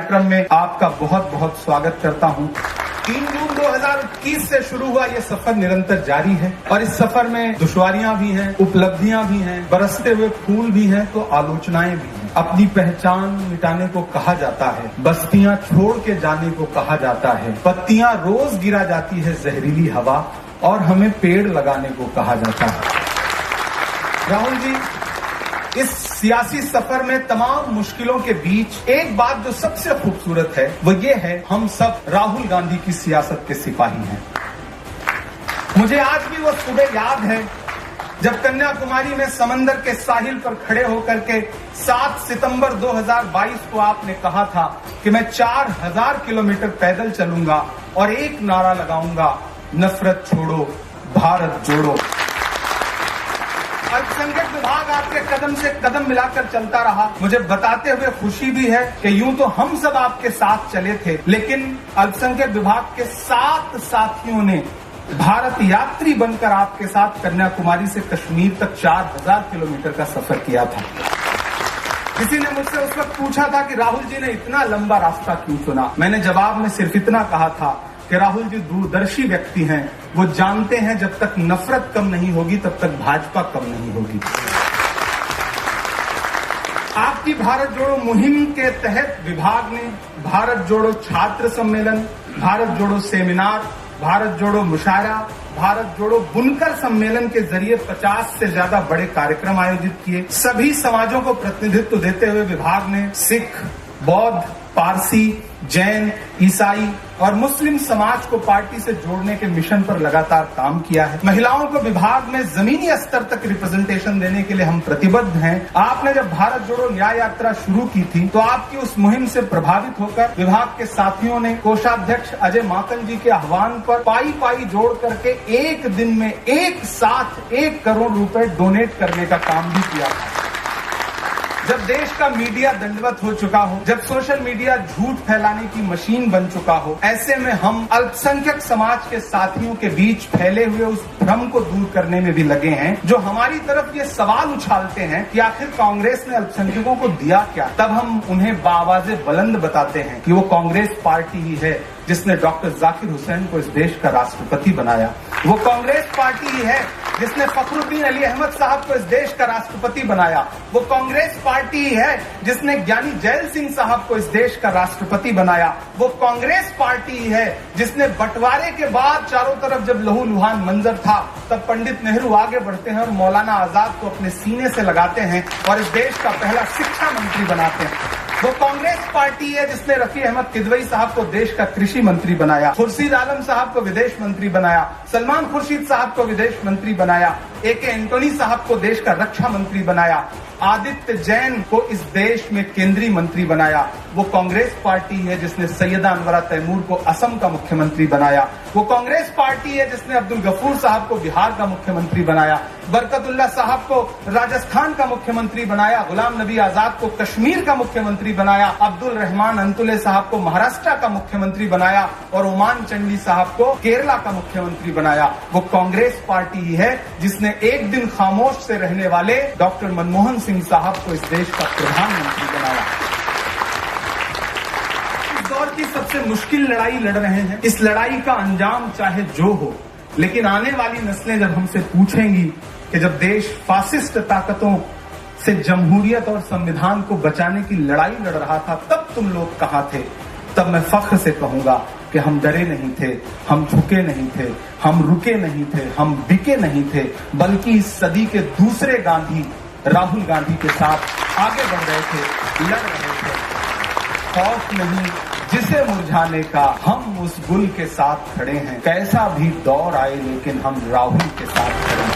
कार्यक्रम में आपका बहुत बहुत स्वागत करता हूं। 3 जून 2021 से शुरू हुआ ये सफर निरंतर जारी है और इस सफर में दुश्वारियां भी हैं, उपलब्धियां भी हैं, बरसते हुए फूल भी हैं तो आलोचनाएं भी हैं। अपनी पहचान मिटाने को कहा जाता है, बस्तियां छोड़ के जाने को कहा जाता है, पत्तियां रोज गिरा जाती है जहरीली हवा और हमें पेड़ लगाने को कहा जाता है। राहुल जी, इस सियासी सफर में तमाम मुश्किलों के बीच एक बात जो सबसे खूबसूरत है वो ये है, हम सब राहुल गांधी की सियासत के सिपाही हैं। मुझे आज भी वो सुबह याद है जब कन्याकुमारी में समंदर के साहिल पर खड़े होकर के 7 सितंबर 2022 को आपने कहा था कि मैं 4000 किलोमीटर पैदल चलूंगा और एक नारा लगाऊंगा, नफरत छोड़ो, भारत जोड़ो। अल्पसंख्यक विभाग आपके कदम से कदम मिलाकर चलता रहा। मुझे बताते हुए खुशी भी है कि यूं तो हम सब आपके साथ चले थे, लेकिन अल्पसंख्यक विभाग के 7 साथियों ने भारत यात्री बनकर आपके साथ कन्याकुमारी से कश्मीर तक 4000 किलोमीटर का सफर किया था। किसी ने मुझसे उस वक्त पूछा था कि राहुल जी ने इतना लंबा रास्ता क्यों चुना। मैंने जवाब में सिर्फ इतना कहा था कि राहुल जी दूरदर्शी व्यक्ति हैं, वो जानते हैं जब तक नफरत कम नहीं होगी तब तक भाजपा कम नहीं होगी। आपकी भारत जोड़ो मुहिम के तहत विभाग ने भारत जोड़ो छात्र सम्मेलन, भारत जोड़ो सेमिनार, भारत जोड़ो मुशायरा, भारत जोड़ो बुनकर सम्मेलन के जरिए 50 से ज्यादा बड़े कार्यक्रम आयोजित किए। सभी समाजों को प्रतिनिधित्व देते हुए विभाग ने सिख, बौद्ध, पारसी, जैन, ईसाई और मुस्लिम समाज को पार्टी से जोड़ने के मिशन पर लगातार काम किया है। महिलाओं को विभाग में जमीनी स्तर तक रिप्रेजेंटेशन देने के लिए हम प्रतिबद्ध हैं। आपने जब भारत जोड़ो न्याय यात्रा शुरू की थी तो आपकी उस मुहिम से प्रभावित होकर विभाग के साथियों ने कोषाध्यक्ष अजय माकन जी के आह्वान पर पाई जोड़ करके एक दिन में एक साथ 1 करोड़ रुपए डोनेट करने का काम भी किया था। जब देश का मीडिया दंडवत हो चुका हो, जब सोशल मीडिया झूठ फैलाने की मशीन बन चुका हो, ऐसे में हम अल्पसंख्यक समाज के साथियों के बीच फैले हुए उस भ्रम को दूर करने में भी लगे हैं, जो हमारी तरफ ये सवाल उछालते हैं कि आखिर कांग्रेस ने अल्पसंख्यकों को दिया क्या। तब हम उन्हें बाआवाज़े बुलंद बताते हैं कि वो कांग्रेस पार्टी ही है जिसने डॉक्टर जाकिर हुसैन को इस देश का राष्ट्रपति बनाया। वो कांग्रेस पार्टी ही है जिसने फखरुद्दीन अली अहमद साहब को इस देश का राष्ट्रपति बनाया। वो कांग्रेस पार्टी ही है जिसने ज्ञानी जैल सिंह साहब को इस देश का राष्ट्रपति बनाया। वो कांग्रेस पार्टी ही है जिसने बंटवारे के बाद चारों तरफ जब लहूलुहान मंजर था तब पंडित नेहरू आगे बढ़ते हैं और मौलाना आजाद को अपने सीने से लगाते हैं और इस देश का पहला शिक्षा मंत्री बनाते हैं। वो कांग्रेस पार्टी है जिसने रफी अहमद किदवई साहब को देश का कृषि मंत्री बनाया, खुर्शीद आलम साहब को विदेश मंत्री बनाया, सलमान खुर्शीद साहब को विदेश मंत्री बनाया, AK एंटोनी साहब को देश का रक्षा मंत्री बनाया, आदित्य जैन को इस देश में केंद्रीय मंत्री बनाया। वो कांग्रेस पार्टी है जिसने सैयदा अनवरा तैमूर को असम का मुख्यमंत्री बनाया। वो कांग्रेस पार्टी है जिसने अब्दुल गफूर साहब को बिहार का मुख्यमंत्री बनाया, बरकतुल्लाह साहब को राजस्थान का मुख्यमंत्री बनाया, गुलाम नबी आजाद को कश्मीर का मुख्यमंत्री बनाया, अब्दुल रहमान अंतुले साहब को महाराष्ट्र का मुख्यमंत्री बनाया और ओमान चंडी साहब को केरला का मुख्यमंत्री बनाया। वो कांग्रेस पार्टी ही है जिसने एक दिन खामोश से रहने वाले डॉक्टर मनमोहन सिंह साहब को इस देश का प्रधानमंत्री बनाया। इस दौर की सबसे मुश्किल लड़ाई लड़ रहे हैं। इस लड़ाई का अंजाम चाहे जो हो, लेकिन आने वाली नस्लें जब हमसे पूछेंगी कि जब देश फासिस्ट ताकतों से जमहूरियत और संविधान को बचाने की लड़ाई लड़ रहा था तब तुम लोग कहां थे, तब मैं फख्र से कहूंगा कि हम डरे नहीं थे, हम झुके नहीं थे, हम रुके नहीं थे, हम बिके नहीं थे, बल्कि इस सदी के दूसरे गांधी राहुल गांधी के साथ आगे बढ़ रहे थे, लड़ रहे थे। खौफ नहीं जिसे मुरझाने का, हम उस गुल के साथ खड़े हैं। कैसा भी दौर आए लेकिन हम राहुल के साथ खड़े हैं।